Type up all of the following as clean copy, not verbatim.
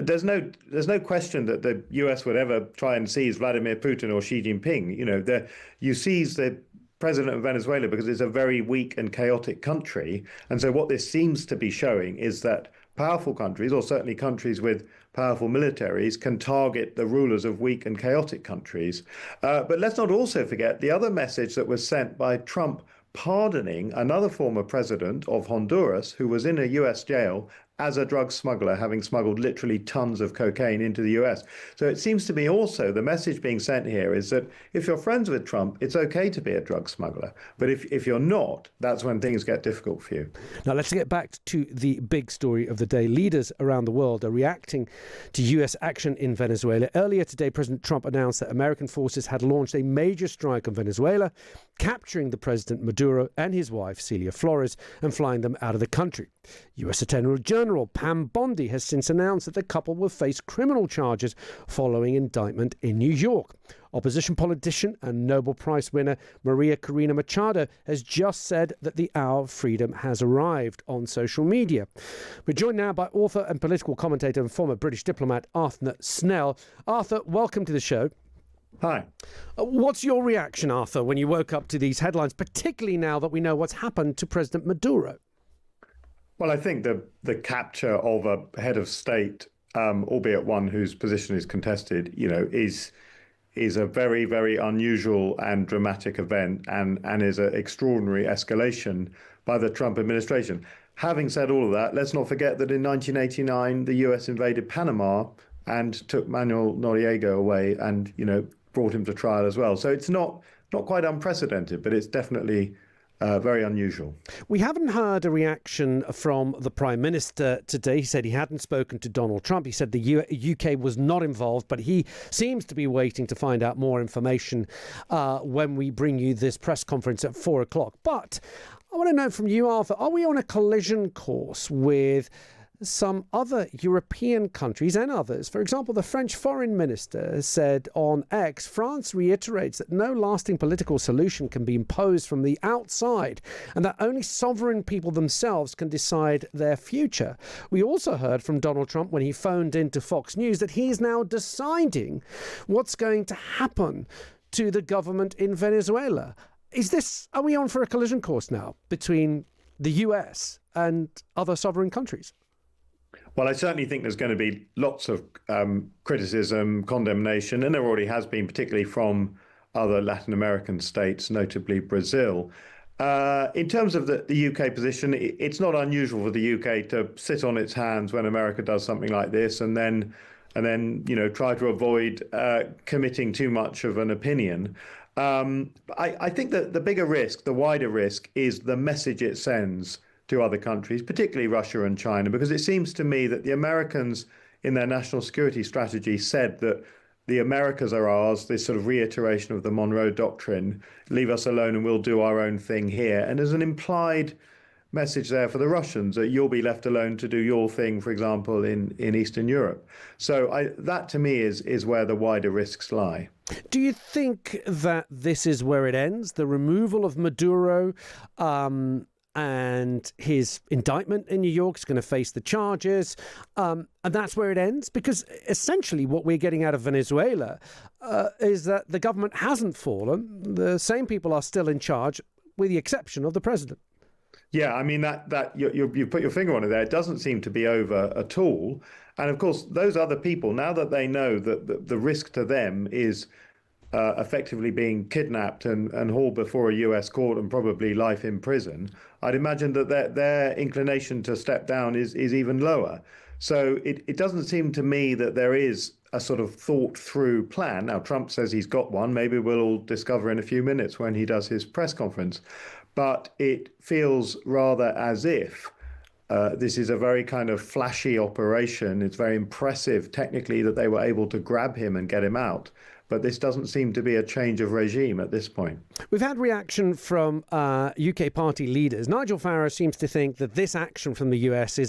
there's no question that the US would ever try and seize Vladimir Putin or Xi Jinping. You seize the president of Venezuela because it's a very weak and chaotic country. And so what this seems to be showing is that powerful countries, or certainly countries with powerful militaries, can target the rulers of weak and chaotic countries. But let's not also forget the other message that was sent by Trump pardoning another former president of Honduras who was in a US jail as a drug smuggler, having smuggled literally tons of cocaine into the US. So it seems to me also the message being sent here is that if you're friends with Trump, it's okay to be a drug smuggler. But if you're not, that's when things get difficult for you. Now, let's get back to the big story of the day. Leaders around the world are reacting to US action in Venezuela. Earlier today, President Trump announced that American forces had launched a major strike on Venezuela, capturing the president Maduro and his wife, Celia Flores, and flying them out of the country. US Attorney General Pam Bondi has since announced that the couple will face criminal charges following indictment in New York. Opposition politician and Nobel Prize winner Maria Corina Machado has just said that the hour of freedom has arrived on social media. We're joined now by author and political commentator and former British diplomat Arthur Snell. Arthur, welcome to the show. Hi. What's your reaction, Arthur, when you woke up to these headlines, particularly now that we know what's happened to President Maduro? Well, I think the capture of a head of state, albeit one whose position is contested, is a very, very unusual and dramatic event and is an extraordinary escalation by the Trump administration. Having said all of that, let's not forget that in 1989, the US invaded Panama and took Manuel Noriega away and, brought him to trial as well. So it's not quite unprecedented, but it's definitely very unusual. We haven't heard a reaction from the Prime Minister today. He said he hadn't spoken to Donald Trump. He said the UK was not involved, but he seems to be waiting to find out more information when we bring you this press conference at 4 o'clock. But I want to know from you, Arthur, are we on a collision course with some other European countries and others? For example, the French foreign minister said on X, France reiterates that no lasting political solution can be imposed from the outside and that only sovereign people themselves can decide their future. We also heard from Donald Trump when he phoned into Fox News that he's now deciding what's going to happen to the government in Venezuela. Are we on for a collision course now between the US and other sovereign countries? Well, I certainly think there's going to be lots of criticism, condemnation, and there already has been, particularly from other Latin American states, notably Brazil. In terms of the UK position, it's not unusual for the UK to sit on its hands when America does something like this and then try to avoid committing too much of an opinion. I think that the bigger risk, the wider risk, is the message it sends to other countries, particularly Russia and China, because it seems to me that the Americans in their national security strategy said that the Americas are ours, this sort of reiteration of the Monroe Doctrine, leave us alone and we'll do our own thing here. And there's an implied message there for the Russians that you'll be left alone to do your thing, for example, in Eastern Europe. So that to me is where the wider risks lie. Do you think that this is where it ends, the removal of Maduro, and his indictment in New York is going to face the charges, and that's where it ends? Because essentially what we're getting out of Venezuela is that the government hasn't fallen. The same people are still in charge, with the exception of the president. Yeah, I mean, that you put your finger on it there. It doesn't seem to be over at all. And of course, those other people, now that they know that the risk to them is effectively being kidnapped and hauled before a US court and probably life in prison, I'd imagine that their inclination to step down is even lower. So it doesn't seem to me that there is a sort of thought through plan. Now, Trump says he's got one. Maybe we'll all discover in a few minutes when he does his press conference. But it feels rather as if this is a very kind of flashy operation. It's very impressive technically that they were able to grab him and get him out. But this doesn't seem to be a change of regime at this point. We've had reaction from UK party leaders. Nigel Farage seems to think that this action from the US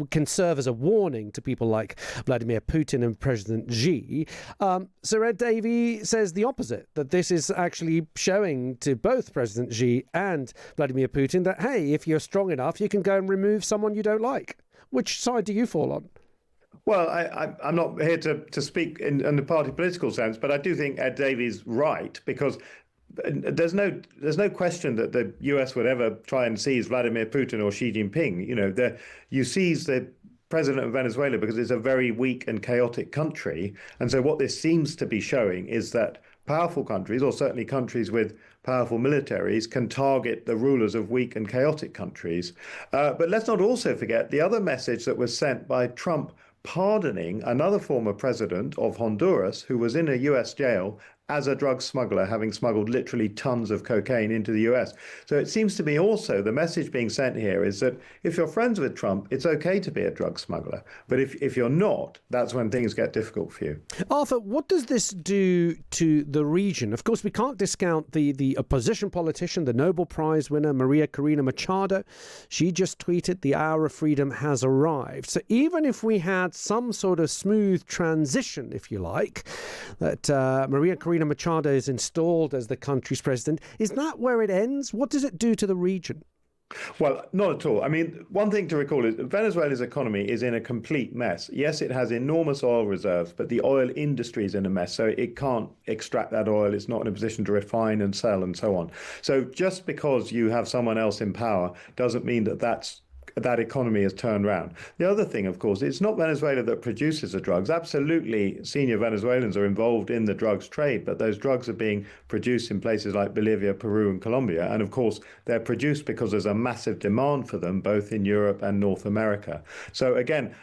can serve as a warning to people like Vladimir Putin and President Xi. Sir Ed Davey says the opposite, that this is actually showing to both President Xi and Vladimir Putin that, hey, if you're strong enough, you can go and remove someone you don't like. Which side do you fall on? Well, I'm not here to speak in the party political sense, but I do think Ed Davey's right because there's no question that the US would ever try and seize Vladimir Putin or Xi Jinping. You seize the president of Venezuela because it's a very weak and chaotic country. And so what this seems to be showing is that powerful countries, or certainly countries with powerful militaries, can target the rulers of weak and chaotic countries. But let's not also forget the other message that was sent by Trump pardoning another former president of Honduras who was in a US jail as a drug smuggler, having smuggled literally tons of cocaine into the US. So it seems to me also the message being sent here is that if you're friends with Trump, it's okay to be a drug smuggler. But if you're not, that's when things get difficult for you. Arthur, what does this do to the region? Of course, we can't discount the opposition politician, the Nobel Prize winner, Maria Corina Machado. She just tweeted, "The hour of freedom has arrived." So even if we had some sort of smooth transition, if you like, that Maria Corina Machado is installed as the country's president, is that where it ends? What does it do to the region? Well, not at all. I mean, one thing to recall is Venezuela's economy is in a complete mess. Yes, it has enormous oil reserves, but the oil industry is in a mess. So it can't extract that oil. It's not in a position to refine and sell and so on. So just because you have someone else in power doesn't mean that economy has turned around. The other thing, of course, it's not Venezuela that produces the drugs. Absolutely, senior Venezuelans are involved in the drugs trade, but those drugs are being produced in places like Bolivia, Peru, and Colombia. And of course, they're produced because there's a massive demand for them, both in Europe and North America. So again,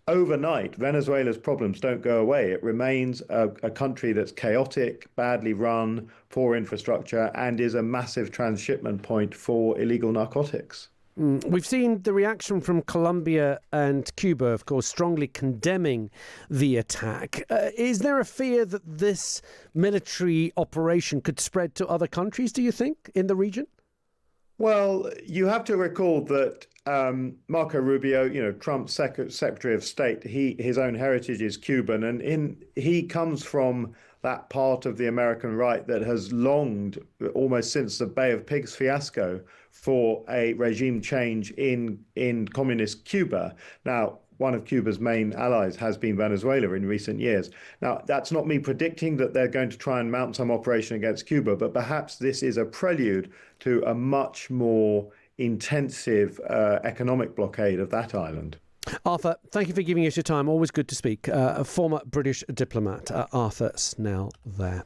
overnight, Venezuela's problems don't go away. It remains a country that's chaotic, badly run, poor infrastructure, and is a massive transshipment point for illegal narcotics. We've seen the reaction from Colombia and Cuba, of course, strongly condemning the attack. Is there a fear that this military operation could spread to other countries, do you think, in the region? Well, you have to recall that Marco Rubio, Trump's Secretary of State, his own heritage is Cuban, and he comes from that part of the American right that has longed, almost since the Bay of Pigs fiasco, for a regime change in communist Cuba. Now, one of Cuba's main allies has been Venezuela in recent years. Now, that's not me predicting that they're going to try and mount some operation against Cuba, but perhaps this is a prelude to a much more intensive economic blockade of that island. Arthur, thank you for giving us your time. Always good to speak. A former British diplomat, Arthur Snell there.